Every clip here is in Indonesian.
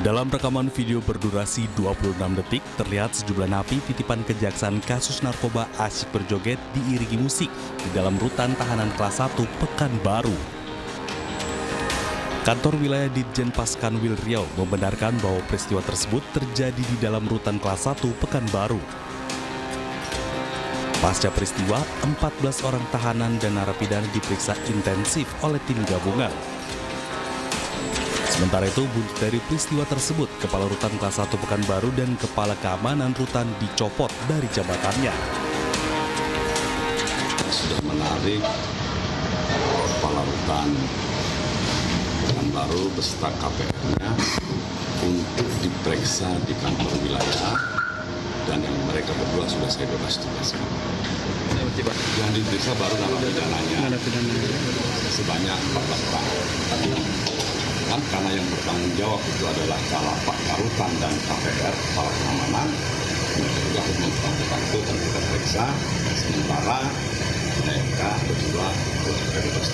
Dalam rekaman video berdurasi 26 detik, terlihat sejumlah napi titipan kejaksaan kasus narkoba asyik berjoget diiringi musik di dalam rutan tahanan kelas 1 Pekanbaru. Kantor wilayah Ditjen Paskanwil Riau membenarkan bahwa peristiwa tersebut terjadi di dalam rutan kelas 1 Pekanbaru. Pasca peristiwa, 14 orang tahanan dan narapidana diperiksa intensif oleh tim gabungan. Sementara itu, buntut dari peristiwa tersebut, Kepala Rutan Kelas 1 Pekanbaru dan Kepala Keamanan Rutan dicopot dari jabatannya. Sudah menarik Kepala Rutan Pekanbaru beserta KPR-nya untuk diperiksa di kantor wilayah, dan yang mereka berdua sudah saya bebas tugaskan. Yang diperiksa baru narapidana sebanyak 14 orang. Karena yang bertanggung jawab itu adalah Pak Karutan dan KPR, Kepala Keamanan, juga harus mempertanggungjawabkan itu dan kita periksa, sementara mereka berdua bebas.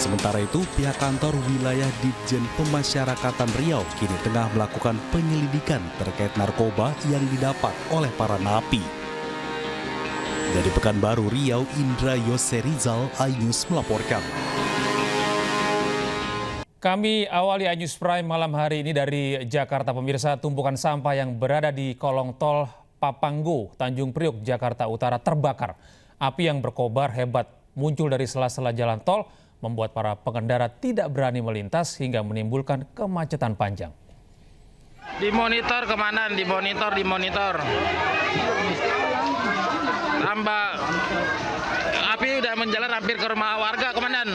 Sementara itu, pihak kantor wilayah Ditjen Pemasyarakatan Riau kini tengah melakukan penyelidikan terkait narkoba yang didapat oleh para napi. Dari Pekanbaru, Riau, Indra Yoserizal, iNews melaporkan. Kami awali iNews Prime malam hari ini dari Jakarta. Pemirsa, tumpukan sampah yang berada di kolong tol Papanggo, Tanjung Priok, Jakarta Utara terbakar. Api yang berkobar hebat muncul dari sela-sela jalan tol, membuat para pengendara tidak berani melintas hingga menimbulkan kemacetan panjang. Dimonitor kemana? Dimonitor. Tambah api udah menjalar hampir ke rumah warga, Komandan.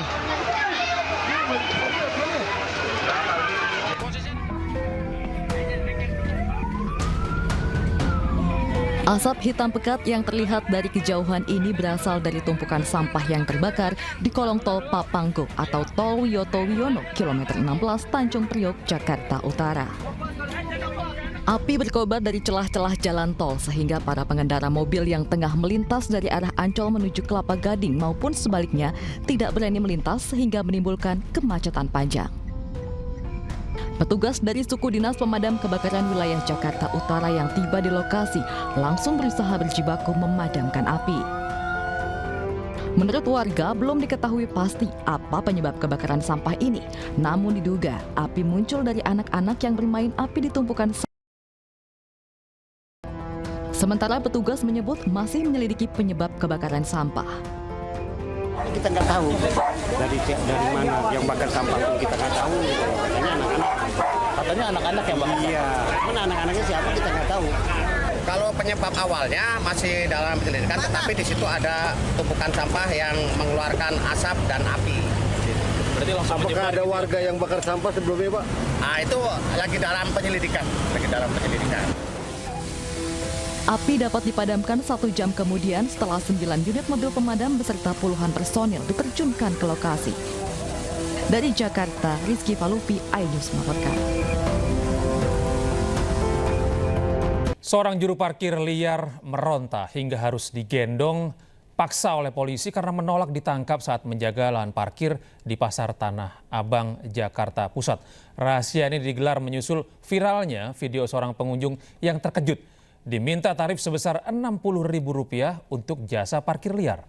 Asap hitam pekat yang terlihat dari kejauhan ini berasal dari tumpukan sampah yang terbakar di kolong tol Papanggo atau Tol Wiyoto Wiono, kilometer 16 Tanjung Priok, Jakarta Utara. Api berkobar dari celah-celah jalan tol sehingga para pengendara mobil yang tengah melintas dari arah Ancol menuju Kelapa Gading maupun sebaliknya tidak berani melintas sehingga menimbulkan kemacetan panjang. Petugas dari Suku Dinas Pemadam Kebakaran Wilayah Jakarta Utara yang tiba di lokasi langsung berusaha berjibaku memadamkan api. Menurut warga, belum diketahui pasti apa penyebab kebakaran sampah ini. Namun diduga api muncul dari anak-anak yang bermain api di tumpukan sampah. Sementara petugas menyebut masih menyelidiki penyebab kebakaran sampah. Kita nggak tahu dari mana yang bakar sampah pun kita nggak tahu. Katanya anak-anak yang bakar. Iya. Mana anak-anaknya siapa kita nggak tahu. Kalau penyebab awalnya masih dalam penyelidikan, tetapi di situ ada tumpukan sampah yang mengeluarkan asap dan api. Berarti apakah ada warga yang bakar sampah sebelumnya, Pak? Nah, itu lagi dalam penyelidikan. Api dapat dipadamkan 1 jam kemudian setelah 9 unit mobil pemadam beserta puluhan personil diterjunkan ke lokasi. Dari Jakarta, Rizky Falupi, iNews melaporkan. Seorang juru parkir liar meronta hingga harus digendong paksa oleh polisi karena menolak ditangkap saat menjaga lahan parkir di Pasar Tanah Abang, Jakarta Pusat. Rahasia ini digelar menyusul viralnya video seorang pengunjung yang terkejut diminta tarif sebesar Rp60.000 untuk jasa parkir liar.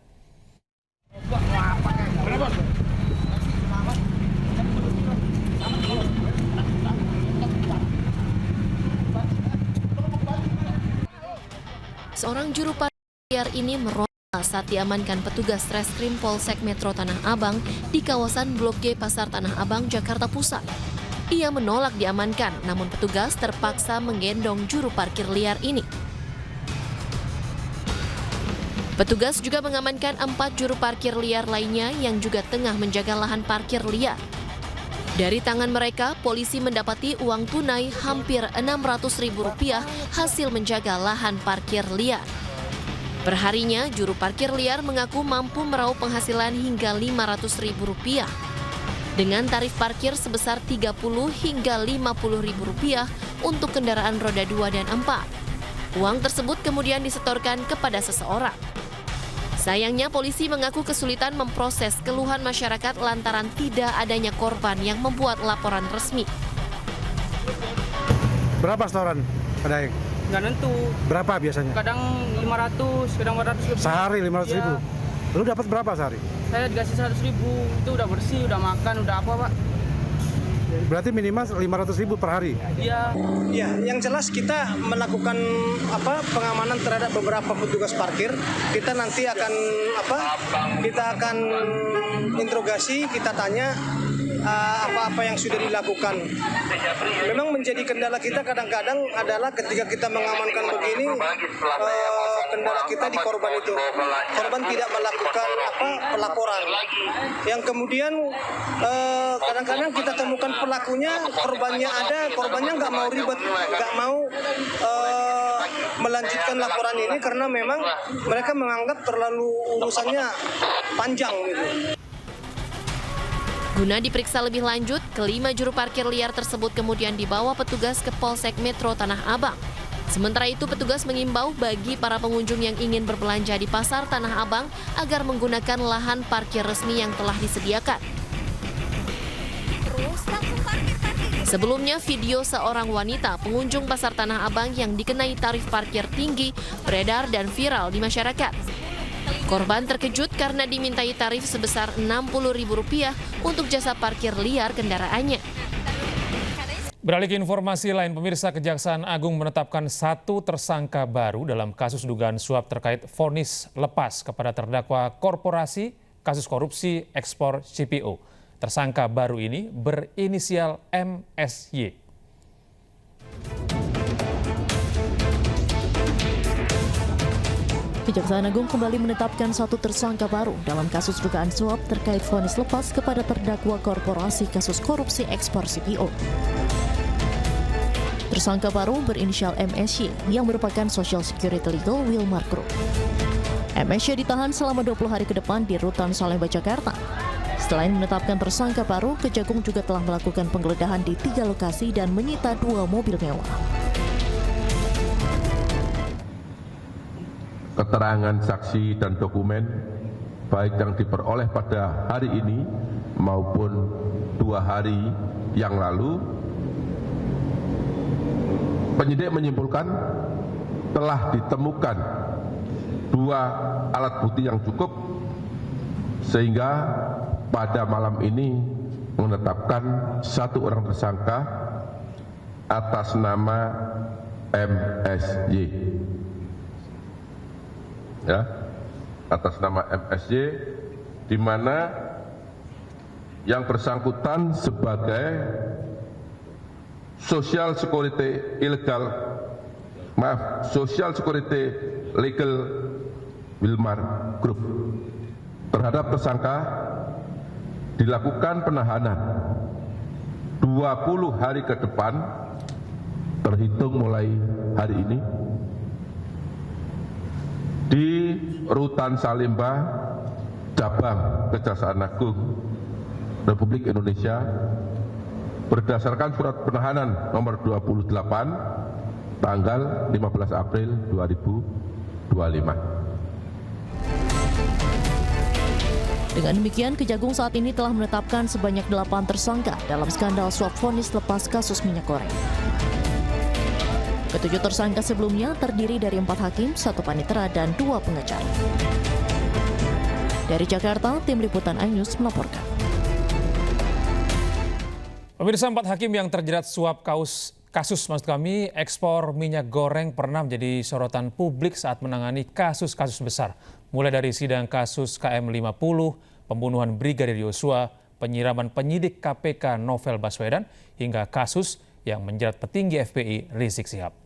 Seorang juru parkir liar ini meronta saat diamankan petugas Reskrim Polsek Metro Tanah Abang di kawasan Blok G Pasar Tanah Abang, Jakarta Pusat. Ia menolak diamankan, namun petugas terpaksa menggendong juru parkir liar ini. Petugas juga mengamankan 4 juru parkir liar lainnya yang juga tengah menjaga lahan parkir liar. Dari tangan mereka, polisi mendapati uang tunai hampir Rp600.000 hasil menjaga lahan parkir liar. Perharinya, juru parkir liar mengaku mampu meraup penghasilan hingga Rp500.000 dengan tarif parkir sebesar Rp30 hingga Rp50.000 untuk kendaraan roda 2 dan 4. Uang tersebut kemudian disetorkan kepada seseorang. Sayangnya polisi mengaku kesulitan memproses keluhan masyarakat lantaran tidak adanya korban yang membuat laporan resmi. Berapa setoran pedagang? Nggak nentu. Berapa biasanya? Kadang 500, kadang 400 lebih. Sehari 500 ribu? Iya. Lu dapat berapa sehari? Saya dikasih 100 ribu, itu udah bersih, udah makan, udah apa Pak? Berarti minimal 500 ribu per hari? Iya. Ya, yang jelas kita melakukan pengamanan terhadap beberapa petugas parkir. Kita nanti akan Kita akan interogasi, kita tanya apa-apa yang sudah dilakukan. Memang menjadi kendala kita kadang-kadang adalah ketika kita mengamankan begini, kendala kita di korban itu. Korban tidak melakukan pelaporan. Yang kemudian kadang-kadang kita temukan pelakunya, korbannya ada, korbannya nggak mau ribet, nggak mau melanjutkan laporan ini karena memang mereka menganggap terlalu urusannya panjang gitu. Guna diperiksa lebih lanjut, kelima juru parkir liar tersebut kemudian dibawa petugas ke Polsek Metro Tanah Abang. Sementara itu, petugas mengimbau bagi para pengunjung yang ingin berbelanja di Pasar Tanah Abang agar menggunakan lahan parkir resmi yang telah disediakan. Sebelumnya, video seorang wanita pengunjung Pasar Tanah Abang yang dikenai tarif parkir tinggi beredar dan viral di masyarakat. Korban terkejut karena dimintai tarif sebesar Rp60.000 untuk jasa parkir liar kendaraannya. Beralih ke informasi lain, pemirsa, Kejaksaan Agung menetapkan 1 tersangka baru dalam kasus dugaan suap terkait vonis lepas kepada terdakwa korporasi kasus korupsi ekspor CPO. Tersangka baru ini berinisial MSY. Kejaksaan Agung kembali menetapkan 1 tersangka baru dalam kasus dugaan suap terkait vonis lepas kepada terdakwa korporasi kasus korupsi ekspor CPO. Tersangka baru berinisial MSY yang merupakan Social Security Legal Wilmar Group. MSY ditahan selama 20 hari ke depan di Rutan Salemba, Jakarta. Selain menetapkan tersangka baru, Kejagung juga telah melakukan penggeledahan di 3 lokasi dan menyita 2 mobil mewah. Keterangan saksi dan dokumen baik yang diperoleh pada hari ini maupun 2 hari yang lalu, penyidik menyimpulkan telah ditemukan 2 alat bukti yang cukup sehingga pada malam ini menetapkan 1 orang tersangka atas nama MSY. Ya, atas nama MSY, di mana yang bersangkutan sebagai Social Security Legal Wilmar Group. Terhadap tersangka dilakukan penahanan 20 hari ke depan terhitung mulai hari ini di Rutan Salemba, Cabang Kejaksaan Agung Republik Indonesia berdasarkan surat penahanan nomor 28 tanggal 15 April 2025. Dengan demikian, Kejagung saat ini telah menetapkan sebanyak 8 tersangka dalam skandal suap vonis lepas kasus minyak goreng. Ketujuh tersangka sebelumnya terdiri dari 4 hakim, 1 panitera, dan 2 pengacara. Dari Jakarta, Tim Liputan iNews melaporkan. Pemirsa, 4 hakim yang terjerat suap kasus ekspor minyak goreng pernah menjadi sorotan publik saat menangani kasus-kasus besar. Mulai dari sidang kasus KM50, pembunuhan Brigadir Yosua, penyiraman penyidik KPK Novel Baswedan, hingga kasus yang menjerat petinggi FPI Rizik Sihab.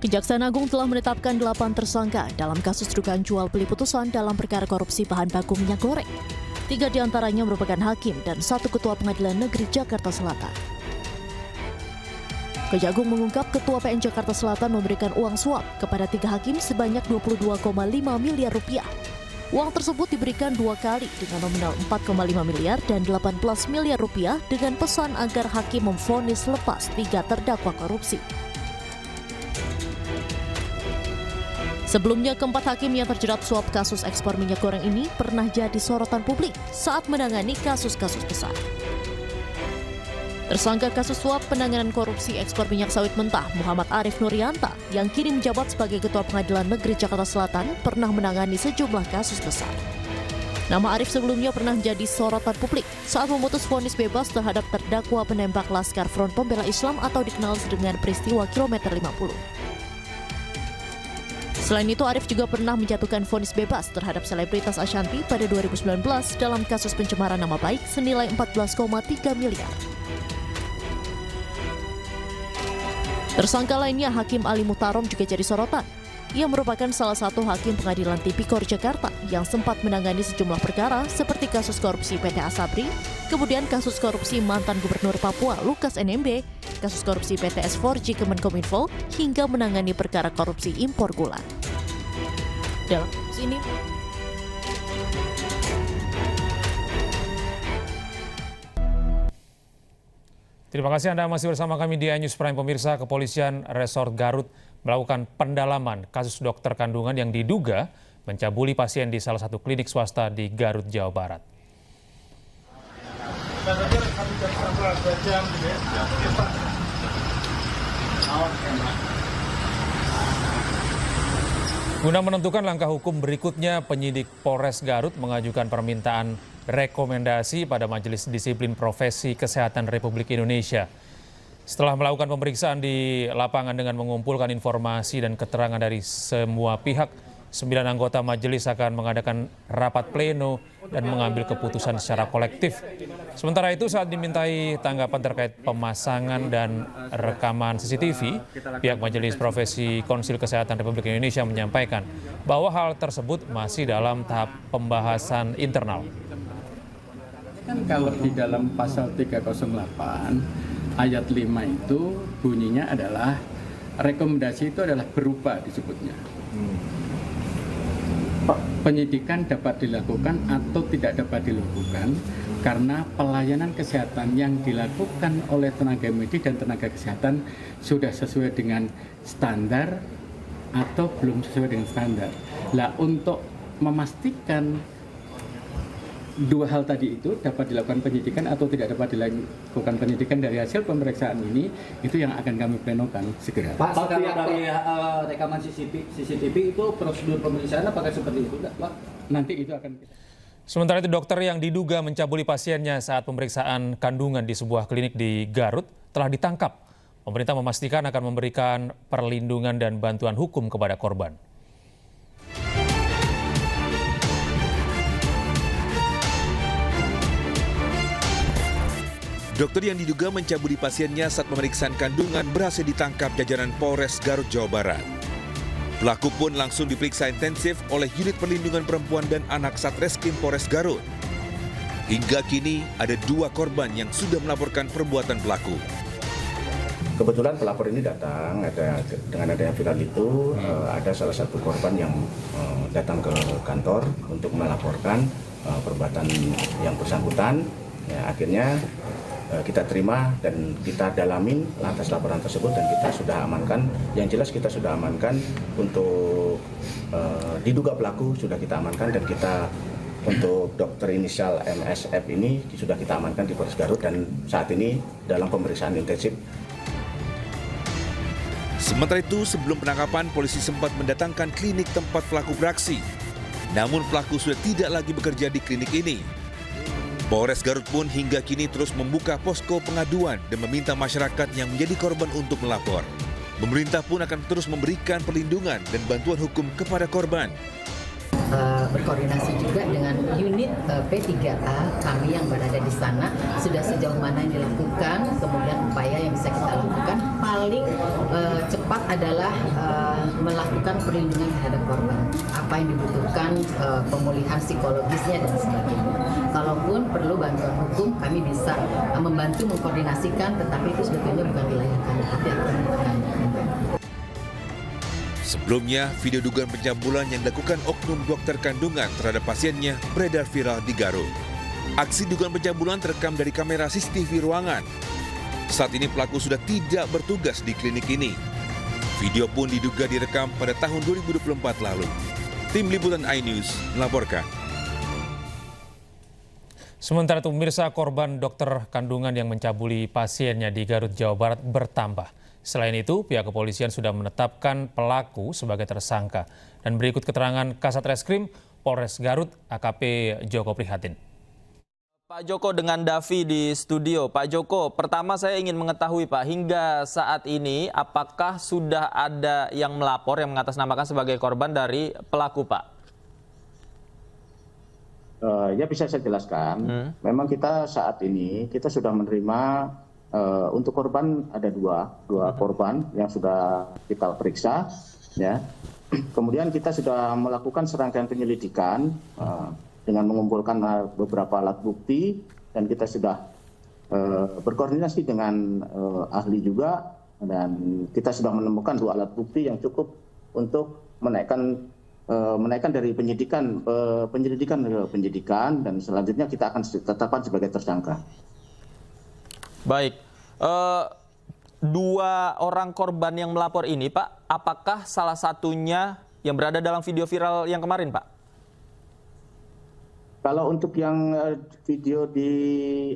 Kejaksaan Agung telah menetapkan 8 tersangka dalam kasus dugaan jual beli putusan dalam perkara korupsi bahan baku minyak goreng. 3 diantaranya merupakan hakim dan 1 ketua Pengadilan Negeri Jakarta Selatan. Kejagung mengungkap Ketua PN Jakarta Selatan memberikan uang suap kepada 3 hakim sebanyak 22,5 miliar rupiah. Uang tersebut diberikan 2 kali dengan nominal 4,5 miliar dan 18 miliar rupiah dengan pesan agar hakim memvonis lepas 3 terdakwa korupsi. Sebelumnya, keempat hakim yang terjerat suap kasus ekspor minyak goreng ini pernah jadi sorotan publik saat menangani kasus-kasus besar. Tersangka kasus suap penanganan korupsi ekspor minyak sawit mentah Muhammad Arif Nurianta yang kini menjabat sebagai Ketua Pengadilan Negeri Jakarta Selatan pernah menangani sejumlah kasus besar. Nama Arif sebelumnya pernah menjadi sorotan publik saat memutus vonis bebas terhadap terdakwa penembak Laskar Front Pembela Islam atau dikenal dengan peristiwa Kilometer 50. Selain itu, Arif juga pernah menjatuhkan vonis bebas terhadap selebritas Ashanti pada 2019 dalam kasus pencemaran nama baik senilai 14,3 miliar. Tersangka lainnya Hakim Ali Muhtarom juga jadi sorotan. Ia merupakan salah satu hakim pengadilan Tipikor Jakarta yang sempat menangani sejumlah perkara seperti kasus korupsi PT Asabri, kemudian kasus korupsi mantan Gubernur Papua Lukas NMB, kasus korupsi PT S4G Kemenkominfo, hingga menangani perkara korupsi impor gula. Dalam kasus ini, terima kasih Anda masih bersama kami di iNews Prime. Pemirsa, Kepolisian Resort Garut melakukan pendalaman kasus dokter kandungan yang diduga mencabuli pasien di salah satu klinik swasta di Garut, Jawa Barat. Guna menentukan langkah hukum berikutnya, penyidik Polres Garut mengajukan permintaan rekomendasi pada Majelis Disiplin Profesi Kesehatan Republik Indonesia. Setelah melakukan pemeriksaan di lapangan dengan mengumpulkan informasi dan keterangan dari semua pihak, 9 anggota majelis akan mengadakan rapat pleno dan mengambil keputusan secara kolektif. Sementara itu, saat dimintai tanggapan terkait pemasangan dan rekaman CCTV, pihak Majelis Profesi Konsil Kesehatan Republik Indonesia menyampaikan bahwa hal tersebut masih dalam tahap pembahasan internal. Kan kalau di dalam pasal 308 ayat 5 itu bunyinya adalah rekomendasi itu adalah berupa disebutnya. Penyidikan dapat dilakukan atau tidak dapat dilakukan karena pelayanan kesehatan yang dilakukan oleh tenaga medis dan tenaga kesehatan sudah sesuai dengan standar atau belum sesuai dengan standar. Lah, untuk memastikan dua hal tadi itu dapat dilakukan penyidikan atau tidak dapat dilakukan penyidikan dari hasil pemeriksaan ini, itu yang akan kami plenokan segera. Pak, kalau dari rekaman CCTV itu prosedur pemeriksaan apakah seperti itu, Pak? Nanti itu akan kita... Sementara itu, dokter yang diduga mencabuli pasiennya saat pemeriksaan kandungan di sebuah klinik di Garut telah ditangkap. Pemerintah memastikan akan memberikan perlindungan dan bantuan hukum kepada korban. Dokter yang diduga mencabuli pasiennya saat pemeriksaan kandungan berhasil ditangkap jajaran Polres Garut, Jawa Barat. Pelaku pun langsung diperiksa intensif oleh Unit Perlindungan Perempuan dan Anak Satreskrim Polres Garut. Hingga kini ada 2 korban yang sudah melaporkan perbuatan pelaku. Kebetulan pelapor ini datang, dengan adanya viral itu, ada salah satu korban yang datang ke kantor untuk melaporkan perbuatan yang bersangkutan. Ya, akhirnya kita terima dan kita dalamin atas laporan tersebut dan kita sudah amankan. Yang jelas kita sudah amankan untuk diduga pelaku sudah kita amankan, dan kita untuk dokter inisial MSF ini sudah kita amankan di Polres Garut dan saat ini dalam pemeriksaan intensif. Sementara itu, sebelum penangkapan, polisi sempat mendatangkan klinik tempat pelaku beraksi. Namun pelaku sudah tidak lagi bekerja di klinik ini. Polres Garut pun hingga kini terus membuka posko pengaduan dan meminta masyarakat yang menjadi korban untuk melapor. Pemerintah pun akan terus memberikan perlindungan dan bantuan hukum kepada korban. Berkoordinasi juga dengan unit P3A kami yang berada di sana, sudah sejauh mana yang dilakukan, kemudian upaya yang bisa kita lakukan paling cepat adalah melakukan perlindungan terhadap korban. Apa yang dibutuhkan, pemulihan psikologisnya dan sebagainya. Kalaupun perlu bantuan hukum, kami bisa membantu mengkoordinasikan, tetapi itu sebetulnya bukan wilayah kami. Sebelumnya, video dugaan pencabulan yang dilakukan oknum dokter kandungan terhadap pasiennya beredar viral di Garut. Aksi dugaan pencabulan terekam dari kamera CCTV ruangan. Saat ini pelaku sudah tidak bertugas di klinik ini. Video pun diduga direkam pada tahun 2024 lalu. Tim Liputan iNews melaporkan. Sementara itu pemirsa, korban dokter kandungan yang mencabuli pasiennya di Garut, Jawa Barat bertambah. Selain itu, pihak kepolisian sudah menetapkan pelaku sebagai tersangka. Dan berikut keterangan Kasat Reskrim Polres Garut, AKP Joko Prihatin. Pak Joko dengan Davi di studio. Pak Joko, pertama saya ingin mengetahui Pak, hingga saat ini apakah sudah ada yang melapor yang mengatasnamakan sebagai korban dari pelaku Pak? Ya bisa saya jelaskan. Memang kita saat ini kita sudah menerima untuk korban ada dua korban yang sudah kita periksa, ya. Kemudian kita sudah melakukan serangkaian penyelidikan dengan mengumpulkan beberapa alat bukti dan kita sudah berkoordinasi dengan ahli juga dan kita sudah menemukan 2 alat bukti yang cukup untuk menaikkan dari penyelidikan ke penyidikan dan selanjutnya kita akan tetapkan sebagai tersangka. Baik, 2 orang korban yang melapor ini Pak, apakah salah satunya yang berada dalam video viral yang kemarin Pak? Kalau untuk yang video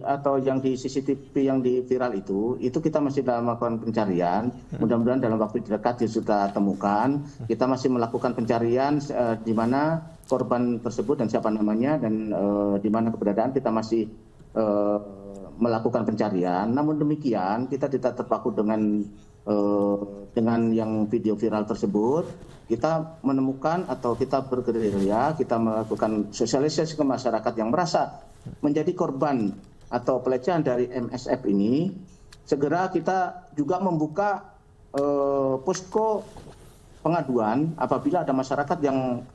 atau yang di CCTV yang di viral itu kita masih dalam melakukan pencarian. Mudah-mudahan dalam waktu dekat sudah temukan. Kita masih melakukan pencarian di mana korban tersebut dan siapa namanya dan di mana keberadaan kita masih melakukan pencarian. Namun demikian kita tidak terpaku dengan yang video viral tersebut. Kita menemukan atau kita bergerilya, kita melakukan sosialisasi ke masyarakat yang merasa menjadi korban atau pelecehan dari MSF ini. Segera kita juga membuka posko pengaduan apabila ada masyarakat yang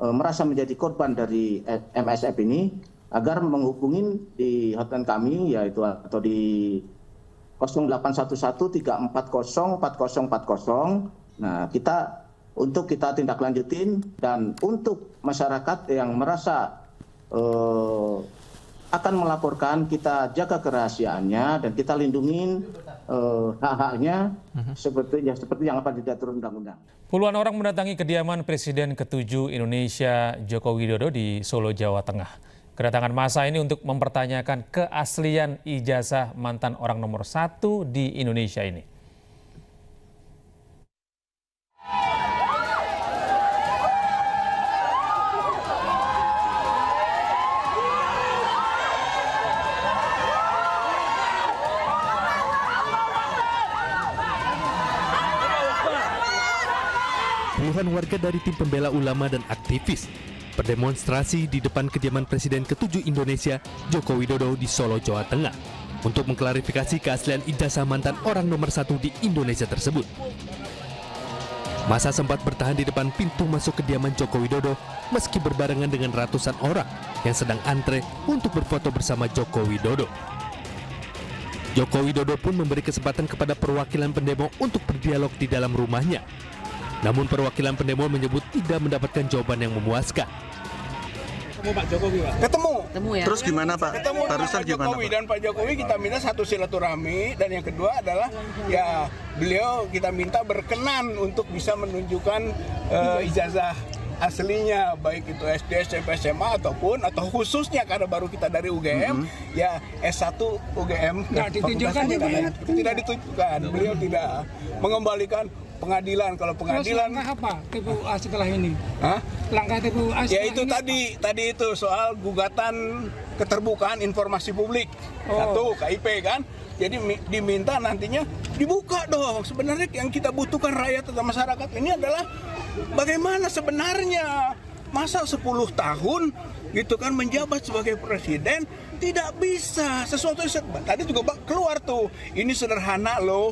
merasa menjadi korban dari MSF ini agar menghubungi di hotline kami yaitu atau di 0811-340-4040. Nah, kita tindak lanjutin dan untuk masyarakat yang merasa akan melaporkan, kita jaga kerahasiaannya dan kita lindungin hak-haknya seperti yang apa diatur undang-undang. Puluhan orang mendatangi kediaman Presiden ke-7 Indonesia Joko Widodo di Solo, Jawa Tengah. Kedatangan massa ini untuk mempertanyakan keaslian ijazah mantan orang nomor 1 di Indonesia ini. Puluhan warga dari tim pembela ulama dan aktivis berdemonstrasi di depan kediaman Presiden ke-7 Indonesia Joko Widodo di Solo, Jawa Tengah untuk mengklarifikasi keaslian ijazah mantan orang nomor 1 di Indonesia tersebut. Massa sempat bertahan di depan pintu masuk kediaman Joko Widodo meski berbarengan dengan ratusan orang yang sedang antre untuk berfoto bersama Joko Widodo. Joko Widodo pun memberi kesempatan kepada perwakilan pendemo untuk berdialog di dalam rumahnya. Namun perwakilan pendemo menyebut tidak mendapatkan jawaban yang memuaskan. Ketemu Pak Jokowi, Pak? Ketemu ya. Terus gimana Pak? Ketemu Barusan Pak Jokowi dan Pak Jokowi kita minta satu silaturahmi dan yang kedua adalah ya beliau kita minta berkenan untuk bisa menunjukkan ijazah aslinya baik itu SD, SMP, SMA atau khususnya karena baru kita dari UGM ya S1 UGM tidak ditunjukkan. Beliau tidak mengembalikan pengadilan. Kalau pengadilan langkah apa TPUA setelah ini? Hah? Langkah TPUA ya itu tadi itu soal gugatan keterbukaan informasi publik. Satu KIP kan. Jadi diminta nantinya dibuka dong. Sebenarnya yang kita butuhkan rakyat atau masyarakat ini adalah bagaimana sebenarnya masa 10 tahun gitu kan menjabat sebagai presiden tidak bisa sesuatu tadi juga keluar tuh ini sederhana loh.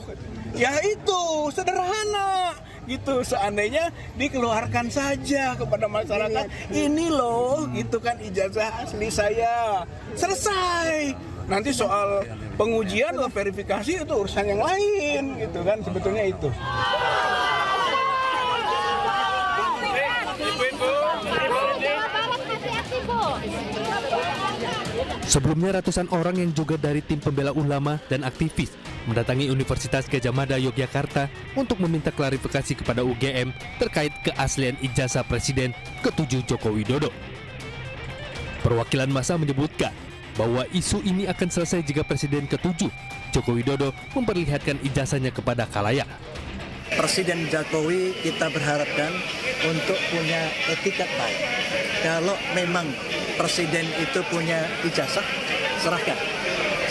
Ya itu sederhana gitu, seandainya dikeluarkan saja kepada masyarakat ini loh gitu kan ijazah asli saya, selesai. Nanti soal pengujian atau verifikasi itu urusan yang lain gitu kan, sebetulnya itu. Sebelumnya ratusan orang yang juga dari tim pembela ulama dan aktivis mendatangi Universitas Gadjah Mada Yogyakarta untuk meminta klarifikasi kepada UGM terkait keaslian ijazah Presiden ke-7 Joko Widodo. Perwakilan massa menyebutkan bahwa isu ini akan selesai jika Presiden ke-7 Joko Widodo memperlihatkan ijazahnya kepada khalayak. Presiden Jokowi kita berharapkan untuk punya etikat baik. Kalau memang Presiden itu punya ijazah, serahkan.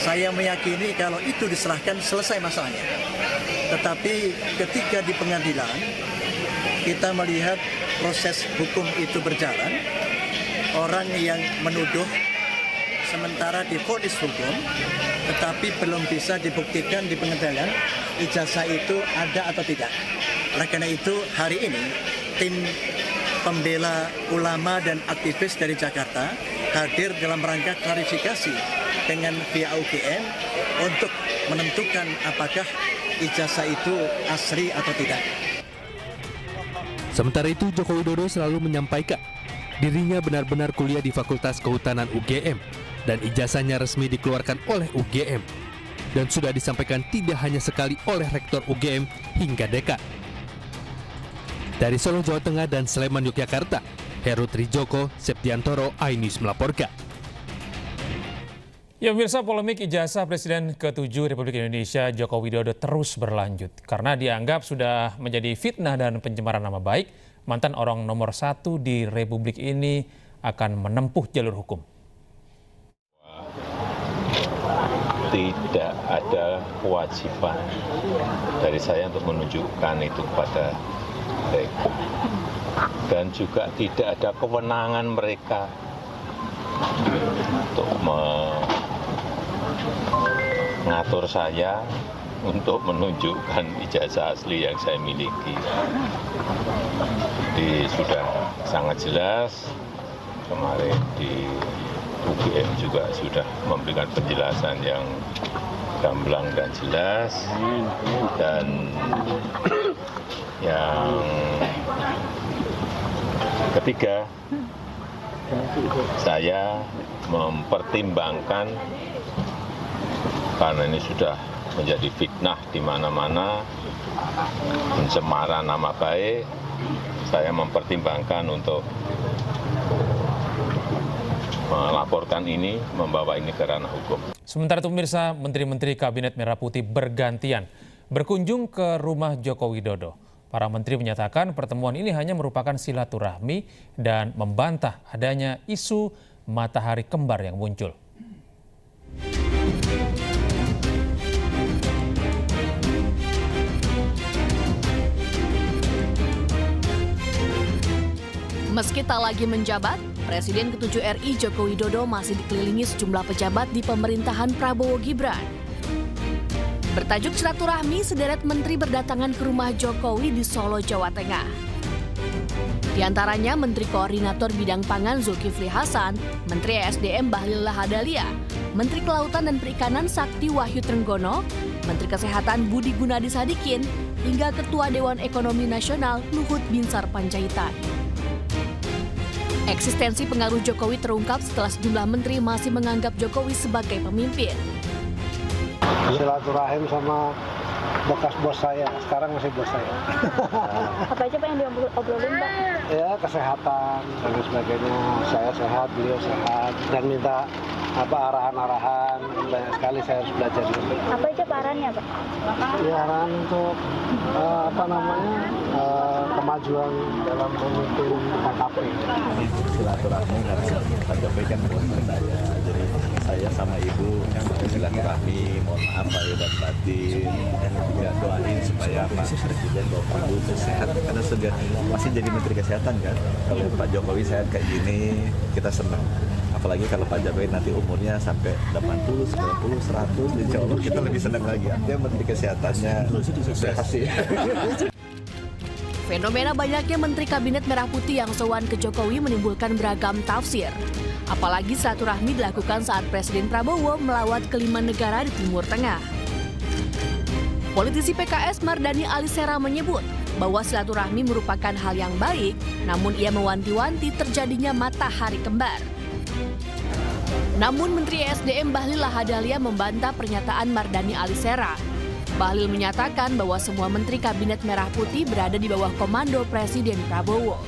Saya meyakini kalau itu diserahkan selesai masalahnya. Tetapi ketika di pengadilan kita melihat proses hukum itu berjalan, orang yang menuduh sementara divonis hukum, tetapi belum bisa dibuktikan di pengadilan ijazah itu ada atau tidak. Oleh karena itu hari ini tim pembela ulama dan aktivis dari Jakarta hadir dalam rangka klarifikasi dengan pihak UGM untuk menentukan apakah ijazah itu asli atau tidak. Sementara itu Joko Widodo selalu menyampaikan dirinya benar-benar kuliah di Fakultas Kehutanan UGM dan ijazahnya resmi dikeluarkan oleh UGM dan sudah disampaikan tidak hanya sekali oleh Rektor UGM hingga dekan. Dari Solo, Jawa Tengah dan Sleman, Yogyakarta, Heru Trijoko, Septiantoro, iNews melaporkan. Ya pemirsa, polemik ijazah Presiden ke-7 Republik Indonesia Joko Widodo terus berlanjut karena dianggap sudah menjadi fitnah dan pencemaran nama baik. Mantan orang nomor 1 di Republik ini akan menempuh jalur hukum. Tidak ada kewajiban dari saya untuk menunjukkan itu kepada mereka. Dan juga tidak ada kewenangan mereka untuk mengatur saya untuk menunjukkan ijazah asli yang saya miliki. Jadi sudah sangat jelas, kemarin di UGM juga sudah memberikan penjelasan yang gamblang dan jelas, dan yang ketiga, saya mempertimbangkan karena ini sudah menjadi fitnah di mana-mana, pencemaran nama baik, saya mempertimbangkan untuk melaporkan ini, membawa ini ke ranah hukum. Sementara itu pemirsa, Menteri-Menteri Kabinet Merah Putih bergantian berkunjung ke rumah Joko Widodo. Para menteri menyatakan pertemuan ini hanya merupakan silaturahmi dan membantah adanya isu matahari kembar yang muncul. Meski tak lagi menjabat, Presiden ke-7 RI Joko Widodo masih dikelilingi sejumlah pejabat di pemerintahan Prabowo Gibran. Bertajuk silaturahmi, sederet menteri berdatangan ke rumah Jokowi di Solo, Jawa Tengah. Di antaranya Menteri Koordinator Bidang Pangan Zulkifli Hasan, Menteri ESDM Bahlil Lahadalia, Menteri Kelautan dan Perikanan Sakti Wahyu Trenggono, Menteri Kesehatan Budi Gunadi Sadikin, hingga Ketua Dewan Ekonomi Nasional Luhut Binsar Panjaitan. Eksistensi pengaruh Jokowi terungkap setelah sejumlah menteri masih menganggap Jokowi sebagai pemimpin. Silaturahim sama bekas bos saya, sekarang masih bos saya. Apa aja Pak yang diobrolin Pak? Ya, kesehatan dan sebagainya. Saya sehat, beliau sehat, dan minta arahan-arahan. Banyak sekali saya harus belajar dulu. Apa aja Pak arahannya Pak? Ya, arahan untuk kemajuan dalam memimpin KKP. Silaturahmi karena Pak Jokowi kan bos saya, jadi saya sama Ibu silaturahmi, mohon maaf lahir dan batin, dan juga doain supaya Pak Presiden Bapak Ibu sehat, karena sudah masih jadi Menteri Kesehatan kan. Kalau Pak Jokowi sehat kayak gini, kita senang. Apalagi kalau Pak Jokowi nanti umurnya sampai 80, 90, 100, insya Allah kita lebih senang lagi. Artinya Menteri Kesehatannya sehat sih. Fenomena banyaknya Menteri Kabinet Merah Putih yang sowan ke Jokowi menimbulkan beragam tafsir. Apalagi silaturahmi dilakukan saat Presiden Prabowo melawat ke 5 negara di Timur Tengah. Politisi PKS Mardani Alisera menyebut bahwa silaturahmi merupakan hal yang baik, namun ia mewanti-wanti terjadinya matahari kembar. Namun Menteri ESDM Bahlil Lahadalia membantah pernyataan Mardhani Alisera. Bahlil menyatakan bahwa semua Menteri Kabinet Merah Putih berada di bawah komando Presiden Prabowo.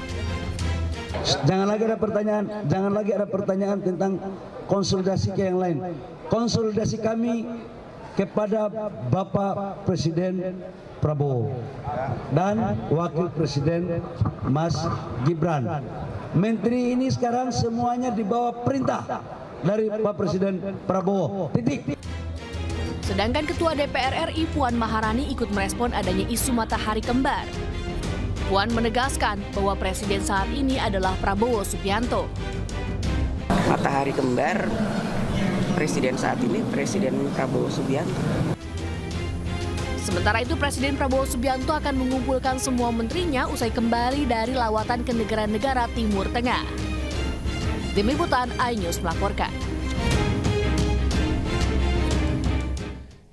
Jangan lagi ada pertanyaan tentang konsolidasi ke yang lain. Konsolidasi kami kepada Bapak Presiden Prabowo dan Wakil Presiden Mas Gibran. Menteri ini sekarang semuanya di bawah perintah dari Pak Presiden Prabowo. Titik. Sedangkan Ketua DPR RI Puan Maharani ikut merespon adanya isu matahari kembar. Puan menegaskan bahwa presiden saat ini adalah Prabowo Subianto. Matahari kembar presiden saat ini Presiden Prabowo Subianto. Sementara itu Presiden Prabowo Subianto akan mengumpulkan semua menterinya usai kembali dari lawatan ke negara-negara Timur Tengah. Tim Liputan iNews melaporkan.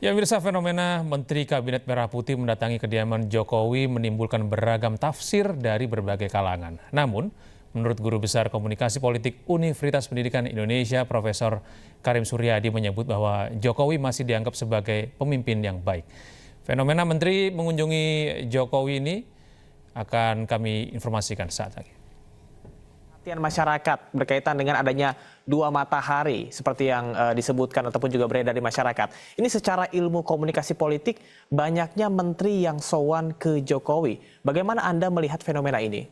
Ya, pemirsa, fenomena Menteri Kabinet Merah Putih mendatangi kediaman Jokowi menimbulkan beragam tafsir dari berbagai kalangan. Namun, menurut Guru Besar Komunikasi Politik Universitas Pendidikan Indonesia, Profesor Karim Suryadi menyebut bahwa Jokowi masih dianggap sebagai pemimpin yang baik. Fenomena Menteri mengunjungi Jokowi ini akan kami informasikan saat lagi. Perhatian masyarakat berkaitan dengan adanya dua matahari seperti yang disebutkan ataupun juga beredar di masyarakat. Ini secara ilmu komunikasi politik banyaknya menteri yang sowan ke Jokowi. Bagaimana Anda melihat fenomena ini?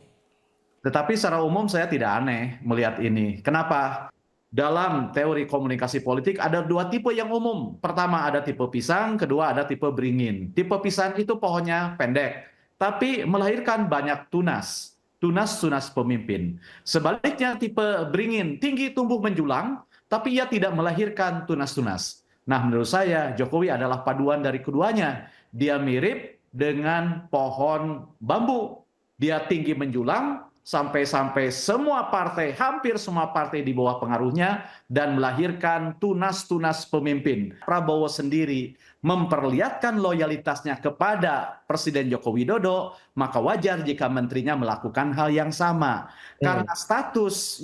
Tetapi secara umum saya tidak aneh melihat ini. Kenapa? Dalam teori komunikasi politik ada dua tipe yang umum. Pertama ada tipe pisang, kedua ada tipe beringin. Tipe pisang itu pohonnya pendek, tapi melahirkan banyak tunas. Tunas pemimpin. Sebaliknya tipe beringin tinggi tumbuh menjulang, tapi ia tidak melahirkan tunas-tunas. Nah, menurut saya Jokowi adalah paduan dari keduanya. Dia mirip dengan pohon bambu. Dia tinggi menjulang sampai semua partai, hampir semua partai di bawah pengaruhnya dan melahirkan tunas-tunas pemimpin. Prabowo sendiri memperlihatkan loyalitasnya kepada Presiden Joko Widodo, maka wajar jika menterinya melakukan hal yang sama. Karena status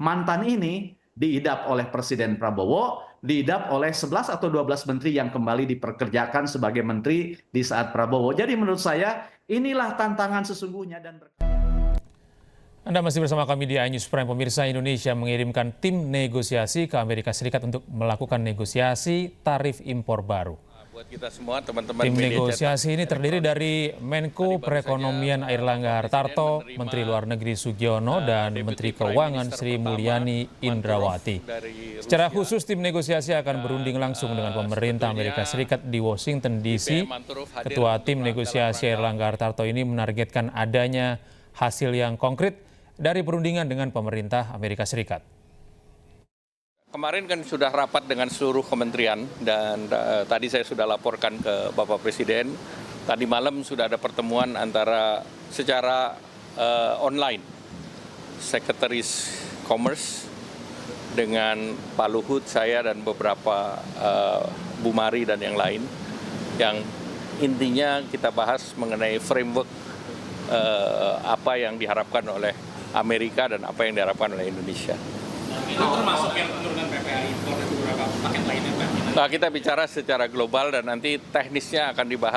mantan ini diidap oleh Presiden Prabowo, diidap oleh 11 atau 12 menteri yang kembali diperkerjakan sebagai menteri di saat Prabowo. Jadi menurut saya inilah tantangan sesungguhnya dan Anda masih bersama kami di iNews Prime. Pemirsa, Indonesia mengirimkan tim negosiasi ke Amerika Serikat untuk melakukan negosiasi tarif impor baru. Buat kita semua, teman-teman. Tim negosiasi ini terdiri dari Menko Perekonomian Airlangga Hartarto, Menteri Luar Negeri Sugiono, dan Menteri Keuangan Sri Mulyani Indrawati. Secara khusus, tim negosiasi akan berunding langsung dengan pemerintah Amerika Serikat di Washington DC. Ketua tim negosiasi Airlangga Hartarto ini menargetkan adanya hasil yang konkret dari perundingan dengan pemerintah Amerika Serikat. Kemarin kan sudah rapat dengan seluruh kementerian dan tadi saya sudah laporkan ke Bapak Presiden. Tadi malam sudah ada pertemuan antara secara online Sekretaris Commerce dengan Pak Luhut, saya dan beberapa Bu Mari dan yang lain. Yang intinya kita bahas mengenai framework apa yang diharapkan oleh Amerika dan apa yang diharapkan oleh Indonesia. Itu termasuk yang penurunan PPI impor dan beberapa paket lainnya, Pak? Nah, kita bicara secara global dan nanti teknisnya akan dibahas